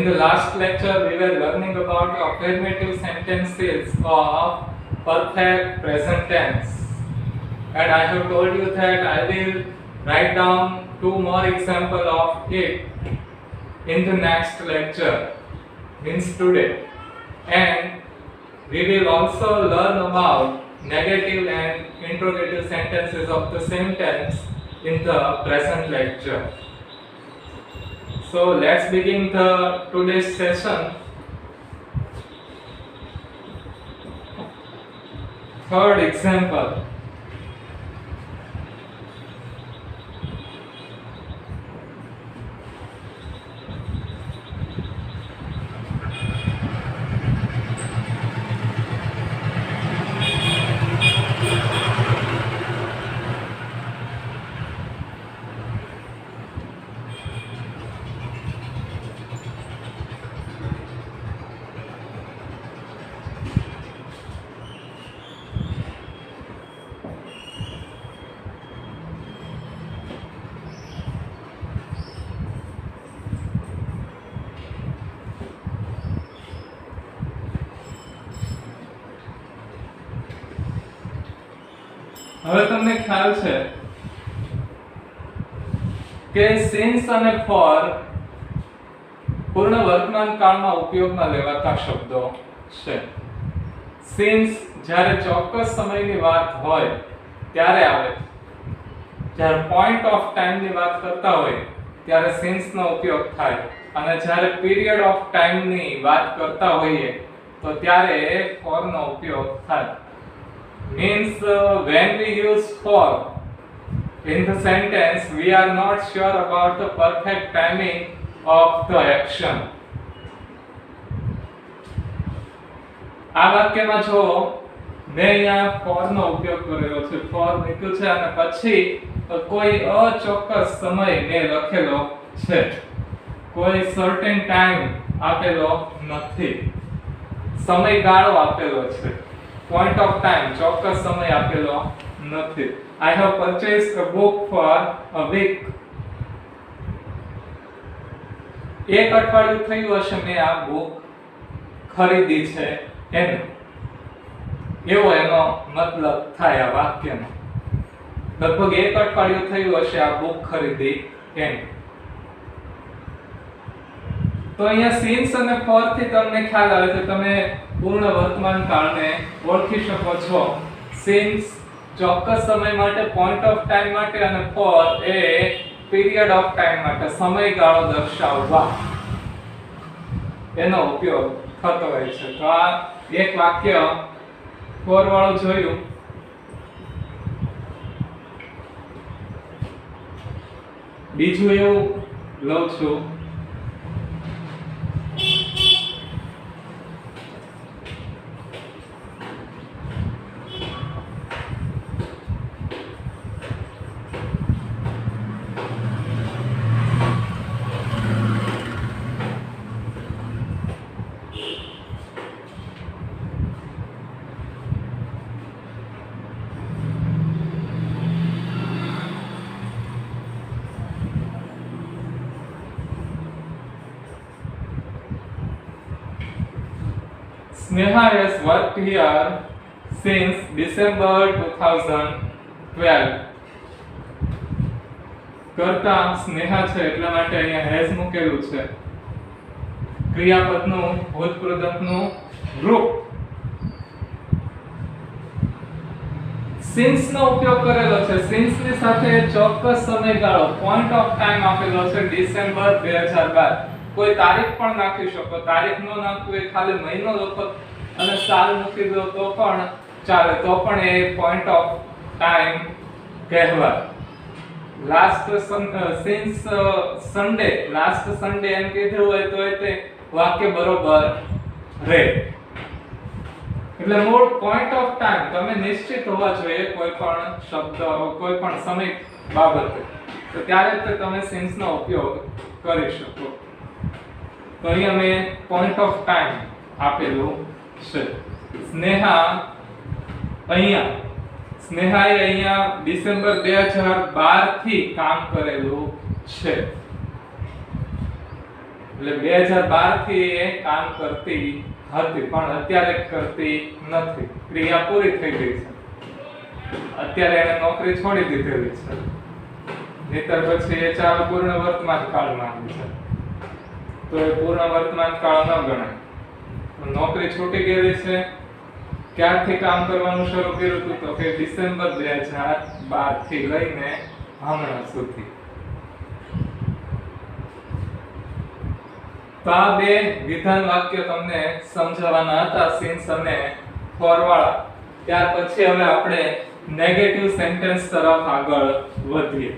In the last lecture, we were learning about affirmative sentences of perfect present tense. And I have told you that I will write down 2 more examples of it in the next lecture, means today. And we will also learn about negative and interrogative sentences of the same tense in the present lecture. So let's begin the today's session. Third example. હવે તમને ખ્યાલ છે કે since અને four પૂર્ણ વર્તમાન કાળમાં ઉપયોગમાં લેવાતા શબ્દો છે. સિન્સ જ્યારે ચોક્કસ સમયની વાત હોય ત્યારે આવે, જ્યારે પોઈન્ટ ઓફ ટાઈમની વાત કરતા હોય ત્યારે સિન્સનો ઉપયોગ થાય, અને જ્યારે પીરિયડ ઓફ ટાઈમની વાત કરતા હોઈએ તો ત્યારે ફોરનો ઉપયોગ થાય. Means when we use for in the sentence, we are not sure about the perfect timing of the action. આ વાક્યમાં જો મેં અહીંયા for નો ઉપયોગ કરેલો છે, for મૂક્યું છે અને પછી કોઈ અચોક્કસ સમય મેં લખેલો છે, કોઈ certain time આપેલો નથી, સમયગાળો આપેલો છે, point of time ચોક્કસ સમય આપેલો નથી. I have purchased a book for a week. એક અઠવાડિયું થયું હશે મેં આ બુક ખરીદી છે એમ, એવો એનો મતલબ થાય આ વાક્યનો. લગભગ એક અઠવાડિયું થયું હશે આ બુક ખરીદી એમ. તો અહીંયા સિન્સ અને ફોર થી તમને ખ્યાલ આવે છે, તમે પૂર્ણ વર્તમાન કાળને ઓળખી શકો છો. સિન્સ ચોક્કસ સમય માટે, પોઈન્ટ ઓફ ટાઈમ માટે, અને for a period of time માટે, સમયગાળો દર્શાવવા એનો ઉપયોગ થતો હોય છે. તો આ એક વાક્ય ફોર વાળું જોયું. બીજું એવું લઉં છું. Sneha has worked here since December 2012. કરતા સ્નેહા છે એટલા માટે અહીંયા હેઝ મૂકેલું છે. ક્રિયાપદનું ભૂતપ્રદકનું રૂપ. સિન્સ નો ઉપયોગ કરેલો છે. સિન્સ ની સાથે ચોક્કસ સમયગાળો, પોઈન્ટ ઓફ ટાઈમ આપેલો છે ડિસેમ્બર 2012. કોઈ તારીખ પણ નાખી શકો, તારીખ નો નાખવું એ ખાલી મહિનો લખો અને સાલ મૂકી દો તો પણ ચાલે, તો પણ એ પોઈન્ટ ઓફ ટાઈમ કહેવાય. Last since Sunday, last Sunday એમ કીધું હોય તો તે વાક્ય બરોબર રહે. એટલે મૂળ પોઈન્ટ ઓફ ટાઈમ તમે નિશ્ચિત હોવા જોઈએ કોઈ પણ શબ્દ, કોઈ પણ સમય બાબતે, તો ત્યારે જ તમે સિન્સ નો ઉપયોગ કરી શકો. તો અહીંયા મેં પોઈન્ટ ઓફ ટાઈમ આપેલું છે. સ્નેહાએ અહીંયા ડિસેમ્બર 2012 થી કામ કરેલું છે. એટલે 2012 થી એ કામ કરતી હતી પણ અત્યારે કરતી નથી, ક્રિયા પૂરી થઈ ગઈ છે, અત્યારે એને નોકરી છોડી દીધેલી છે, નહીતર પછી એ ચાલુ પૂર્ણ વર્તમાન કાળમાં આવી છે, તો એ પૂર્ણ વર્તમાન કાળ ન ગણાય. નોકરી છૂટી ગયેલી છે, ક્યારથી કામ કરવાનું શરૂ કર્યું હતું તો કે ડિસેમ્બર 2012 થી લઈને હમણાં સુધી. તો આ બે વિધાન વાક્ય તમને સમજાવવાના હતા, સિન્સ અને ફોર વાળા. ત્યાર પછી હવે આપણે નેગેટિવ સેન્ટેન્સ તરફ આગળ વધીએ.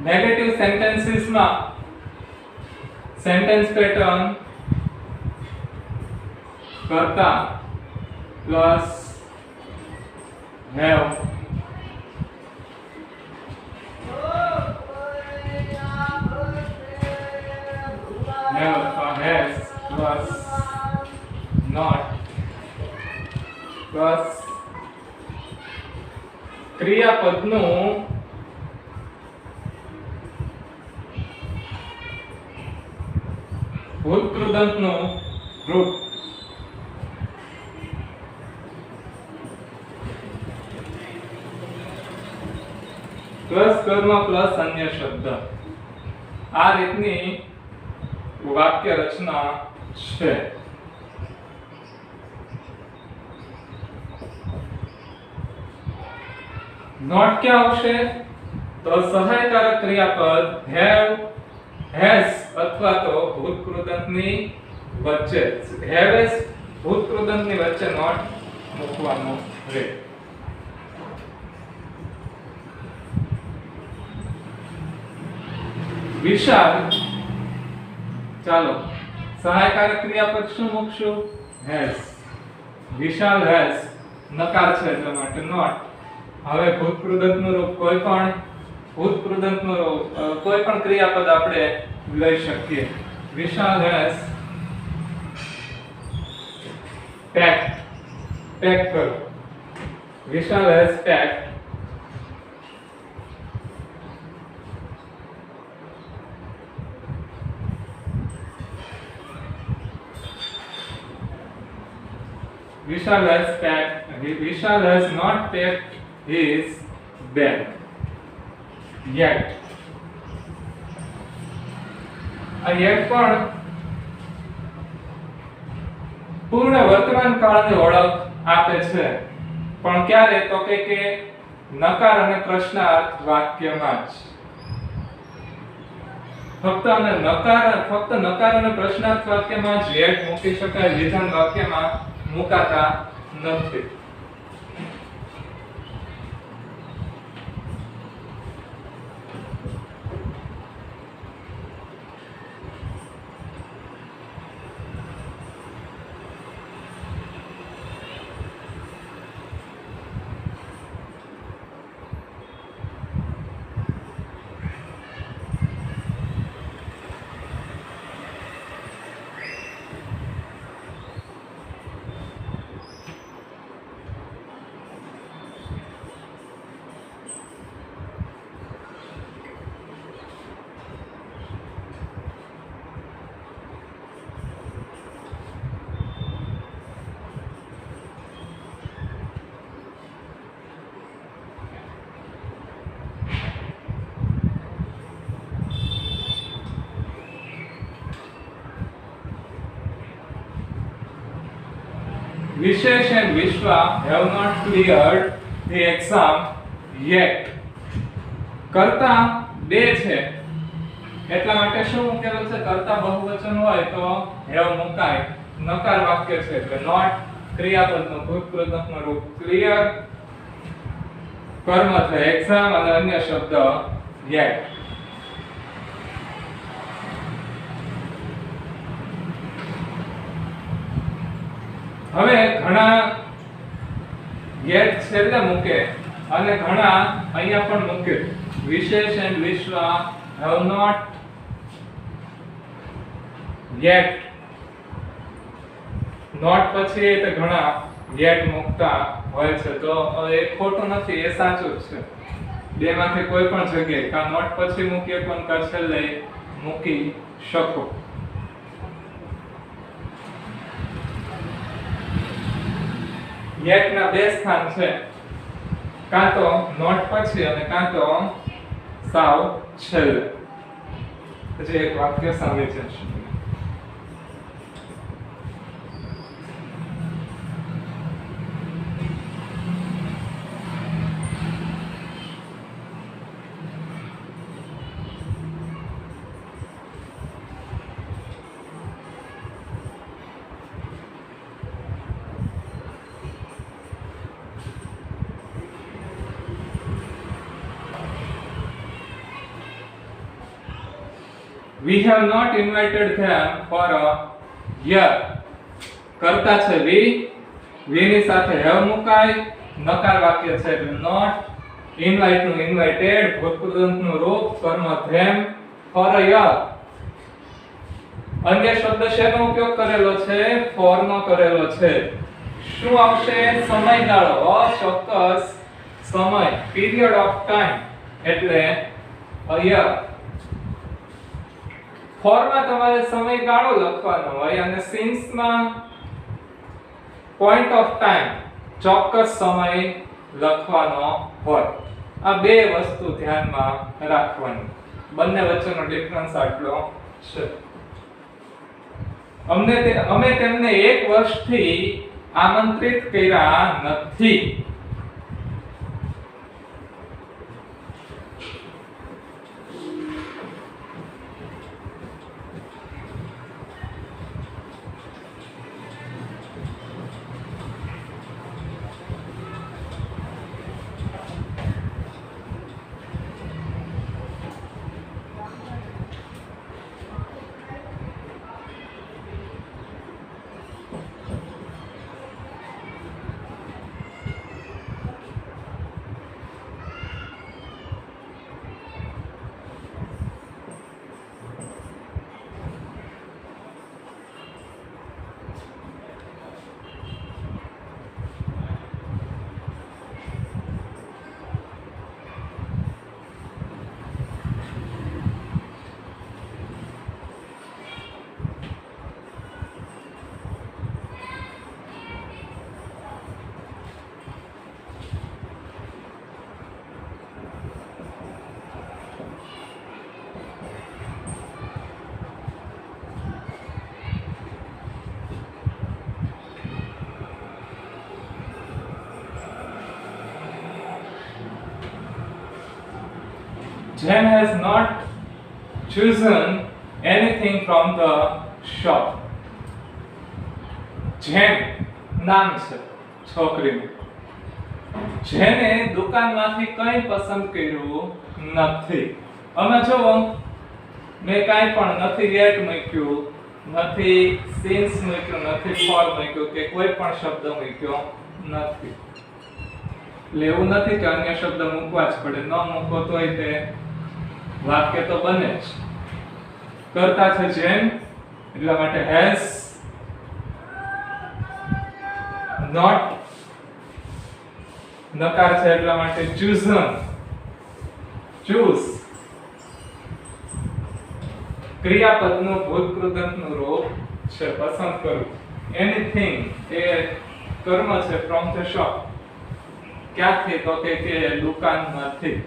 નેગેટિવ સેન્ટેન્સીસ માં સેન્ટેન્સ પેટર્ન કરતા plus have has plus not plus ક્રિયાપદનું ભૂતકૃદંતનું રૂપ પ્લસ કર્મ પ્લસ અન્ય શબ્દ, આ રીતની વાક્ય રચના છે. નોટ ક્યાં આવશે તો સહાયકારક ક્રિયાપદ have has અથવા તો ભૂતકૃદંતની વચ્ચે, have has ભૂતકૃદંતની વચ્ચે નોટ મૂકવાનો રહે. વિશાલ, ચાલો સહાયકારક ક્રિયાપદ શું મૂકશું? has. વિશાલ has નકાર છે એટલા માટે નોટ. હવે ભૂતકૃદંતનું રૂપ કોઈ પણ ભૂતકૃદંતનું રૂપ કોઈ પણ ક્રિયાપદ આપણે લઈ શકીએ. વિશાલ has packed, પેક કરો. વિશાલ has packed Vishal has packed. Vishal has not packed his bag yet. આ yet પણ પૂર્ણ વર્તમાન કાળની ઓળખ આપે છે, પણ ક્યારે તો કે નકાર અને પ્રશ્નાર્થ વાક્યમાં જ. ફક્ત નકાર અને પ્રશ્નાર્થ વાક્યમાં જ yet મૂકી શકાય, વિધાન વાક્યમાં મુકાતા નથી. Vishesh and Vishwa have not cleared the exam yet. કર્તા બે છે એટલા માટે શું મૂકેલું છે? કર્તા બહુવચન હોય તો have મુકાય, નકાર વાક્ય છે એટલે not ક્રિયાપદનું ભૂતકૃતકનું રૂપ ક્લિયર, કર્મ છે એક્ઝામ અને અન્ય શબ્દ યેટ. હવે ઘણા યેટ છેલ્લે મૂકે અને ઘણા અહીંયા પણ મૂકે. વિશેષ એન્ડ વિશ્વ have not yet. નોટ પછી એટલે ઘણા યેટ મૂકતા હોય છે. તો એ ખોટું નથી, એ સાચું જ છે. બે માંથી કોઈ પણ જગ્યાએ કા નોટ પછી મૂકીએ પણ કા છેલ્લે મૂકી શકો. યેટ ના બે સ્થાન છે, કાં તો નોટ પછી અને કાં તો સાવ છેલ્લે. પછી એક વાક્ય સામે છે. We have not invited them for a year. કરતા છે we ની સાથે have મુકાય, નકાર વાક્ય છે એટલે not, invite નું invited, ભૂતકૃતનું રૂપ, કર્મ them for a year. અન્ય શબ્દ શેનો ઉપયોગ કરેલો છે? for નો કરેલો છે. શું આવશે? સમયગાળો, અચોક્કસ સમય, period of time એટલે a year. for માં તમારે સમયગાળો લખવાનો હોય અને since માં point of time, ચોક્કસ સમય લખવાનો હોય. આ બે વસ્તુ ધ્યાનમાં રાખવાની. બંને વચ્ચેનો ડિફરન્સ આટલો છે. અમે તેમને 1 વર્ષથી આમંત્રિત કર્યા નથી. Jen has not chosen anything from the shop. Jen નામ છે છોકરીનું. જેને દુકાનમાંથી કંઈ પસંદ કર્યું નથી. અમે જોવો મેં કાંઈ પણ નથી yet મૂક્યું, નથી since મૂક્યું, નથી for મૂક્યું કે કોઈ પણ શબ્દ મૂક્યો નથી. એટલે એવું નથી કે અન્ય શબ્દ મૂકવા જ પડે. ન મૂકો તોય તે વાક્ય તો બને જ. કરતા છે જેમ એટલા માટે has not, નકાર છે એટલા માટે chosen, choose, ક્રિયાપદનું ભૂતકૃતકનું રૂપ છે પસંદ કરવું. anything એ કર્મ છે from the shop. ક્યાંથી? તો કે દુકાનમાંથી.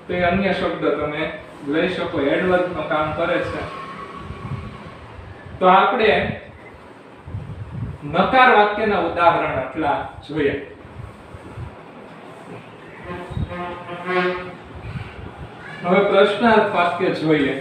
તો એ અન્ય શબ્દ તમે લઈ શકો, એડવર્બ નું કામ કરે છે. તો આપણે નકાર વાક્યના ઉદાહરણ આટલા જોઈએ. હવે પ્રશ્નાર્થ વાક્ય જોઈએ.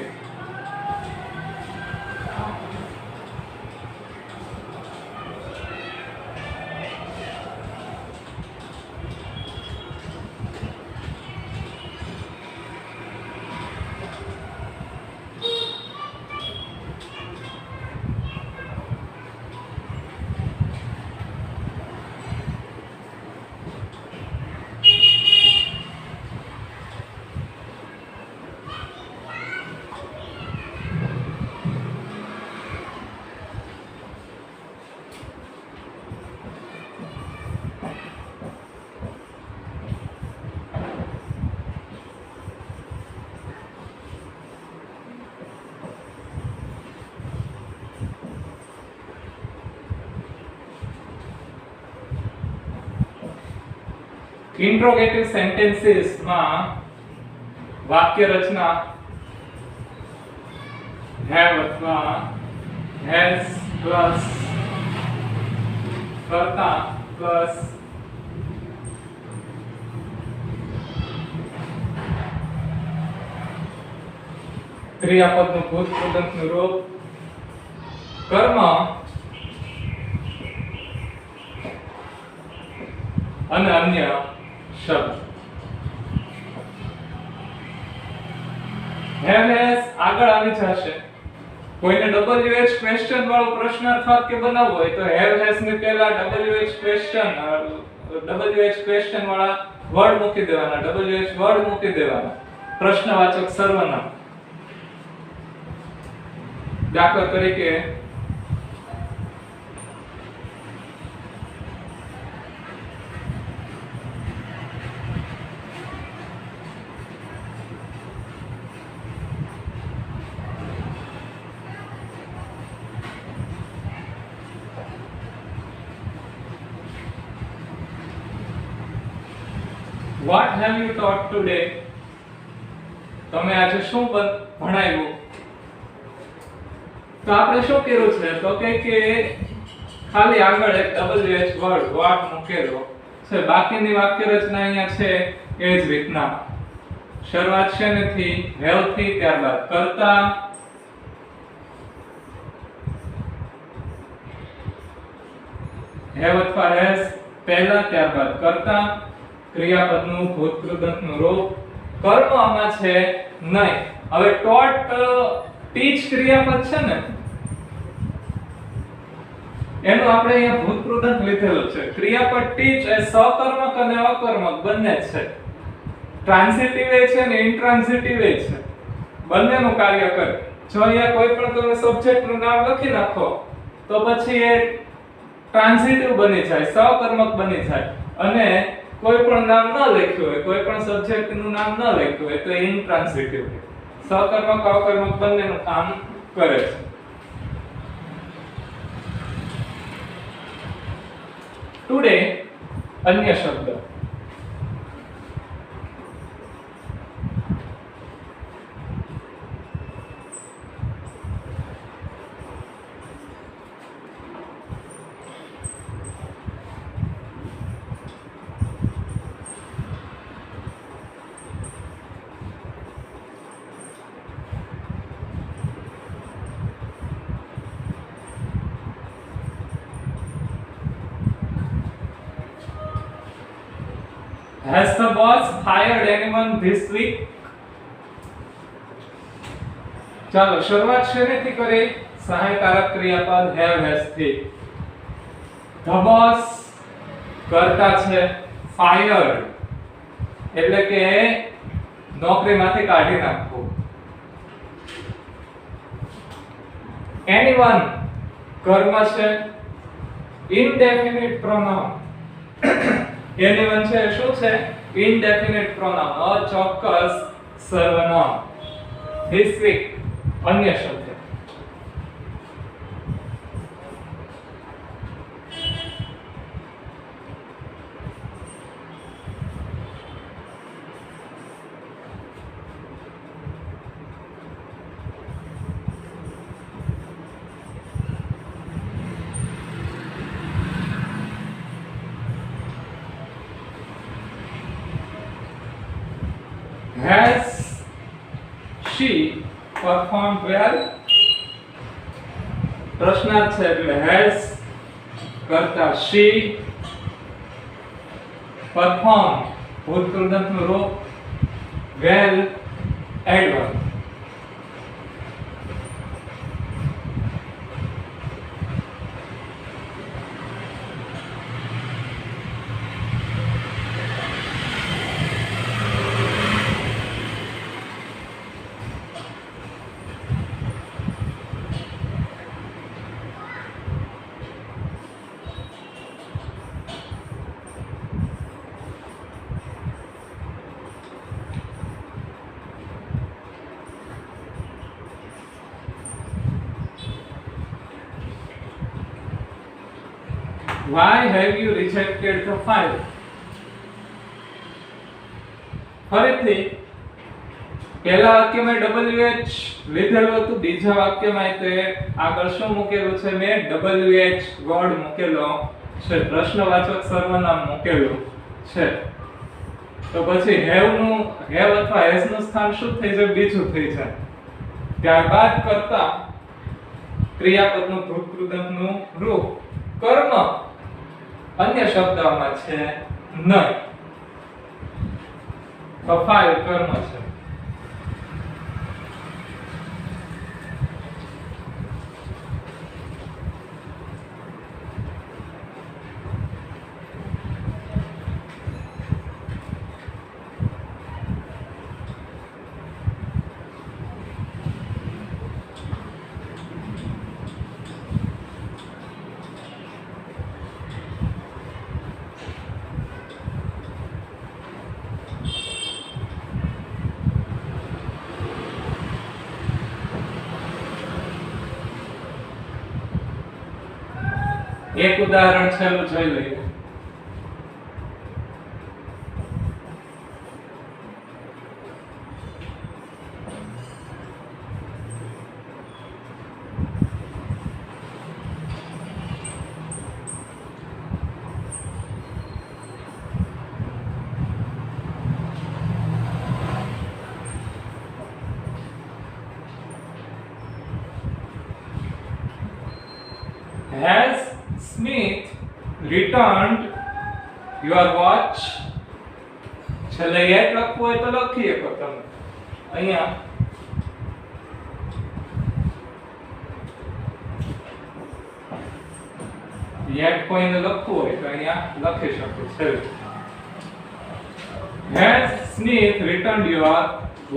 ઇન્ટ્રોગેટિવ સેન્ટેન્સીસ માં વાક્ય રચના have અથવા has પ્લસ કરતા પ્લસ ક્રિયાપદનું ભૂતકૃદંતનું રૂપ કર્મ અને અન્ય શબ્દ have has આગળ આવી જશે. કોઈને WH ક્વેશ્ચન વાળો પ્રશ્નાર્થ વાક્ય બનાવવો હોય તો have has ની પહેલા WH ક્વેશ્ચન વાળા વર્ડ મૂકી દેવાના, WH વર્ડ મૂકી દેવાના, પ્રશ્નવાચક સર્વનામ. દાખલા તરીકે What have you taught today? તમે આજે શું ભણાવ્યું? તો આપણે શું કર્યું છે તો કે ખાલી આગળ એક WH વર્ડ what મૂકેલો છે. બાકીની વાક્ય રચના અહીંયા છે એ જ રીતના. શરૂઆત છે નથી have થી, ત્યારબાદ કરતા, have અથવા has પહેલા, ત્યારબાદ કરતા, ક્રિયાપદનું ભૂતકૃદંતનું રૂપ. કર્મ આમાં છે નહીં. હવે taught ટીચ ક્રિયાપદ છે ને એનું આપણે અહીંયા ભૂતકૃદંત લીધેલું છે. ક્રિયાપદ ટીચ એ સકર્મક અને અકર્મક બંને છે. ટ્રાન્સિટિવ છે ને ઇન્ટ્રાન્સિટિવ છે. બંનેનું કાર્ય કરે. જો અહીંયા કોઈ પણ તમે સબ્જેક્ટ નું નામ લખી નાખો તો પછી એ ટ્રાન્સિટિવ બની જાય, સકર્મક બની જાય. અને કોઈ પણ નામ ન લખ્યું હોય, કોઈ પણ સબ્જેક્ટ નું નામ ન લખ્યું હોય તો ઇન્ટ્રાન્સિટિવ. સકર્મક અકર્મક બંનેનું કામ કરે છે. ટુડે અન્ય શબ્દ Has the boss fired anyone this week? ચાલો શરૂઆત શેનાથી કરી? સહાયકારક ક્રિયાપદ have has થી. The boss કરતા છે fired એટલે કે નોકરીમાંથી કાઢી નાખવું. anyone કર્મ છે indefinite pronoun. anyone છે શું છે? indefinite pronoun, અચોક્કસ સર્વનામ. this week અન્ય શબ્દ. Has she performed well? પ્રશ્નાર્થ છે એટલે has કરતા she, perform ભૂતકૃદંતનું રૂપ, well adverb. Why have you rejected the file? ફરીથી પહેલા વાક્યમાં WH લીધેલું હતું, બીજા વાક્યમાં તે આગળ શું મૂકેલું છે? મેં WH વર્ડ મૂકેલો છે, પ્રશ્નવાચક સર્વનામ મૂકેલું છે. તો પછી હેવ અથવા હેઝ નું સ્થાન શું થઈ જાય? બીજું થઈ જાય. ત્યારબાદ કરતા ક્રિયાપદનું ભૂતકૃદંતનું રૂપ કર્મ અન્ય શબ્દોમાં છે નહીં. કફાય કર્મ છે. એક ઉદાહરણ છેલ્લું જોઈ લઈએ. Has Smith returned your watch? છેલ્લે યet લખવું હોય તો લખી શકો તમે. અહીંયા યet કોઈને લખવું હોય તો અહીંયા લખી શકો છેલ્લે. Has Smith returned your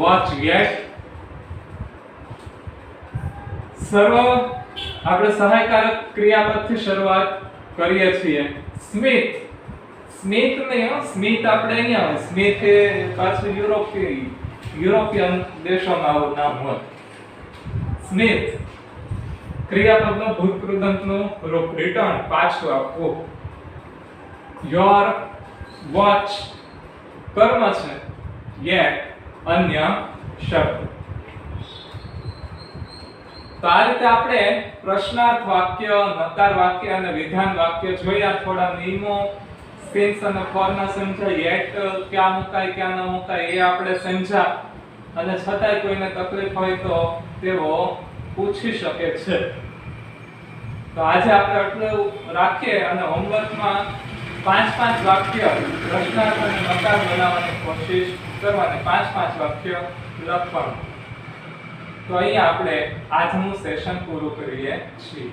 watch yet? સર્વ આપણે સહાયકારક ક્રિયાપદથી શરૂઆત કરીએ છીએ. સ્મિથ નહીં, સ્મિથ આપણે અહીંયા હોય. સ્મિથ એ પાછું યુરોપિયન દેશોમાં આવું નામ હોય. સ્મિથ ક્રિયાપદનું ભૂતકૃદંતનું રૂપ. રિટર્ન પાછું આપવું. યોર વોચ કર્મ છે. યેટ અન્ય શબ્દ. તો આ રીતે આપણે પ્રશ્નાર્થ વાક્ય, નકાર વાક્ય અને વિધાન વાક્ય જોયા. થોડા નિયમો સિન્સ અને ફોર ના સમજાય. યેટ ક્યાં મુકાય ક્યાં ન મુકાય એ આપણે સમજા. અને છતાંય કોઈને તકલીફ હોય તો તેઓ પૂછી શકે છે. તો આજે આપણે આટલું રાખીએ અને હોમવર્કમાં 5-5 વાક્ય પ્રશ્નાર્થ અને નકાર બનાવવાની કોશિશ કરવાની. 5-5 વાક્ય લખવાનું. તો અહીંયા આપણે આજનું સેશન પૂરું કરીએ છીએ.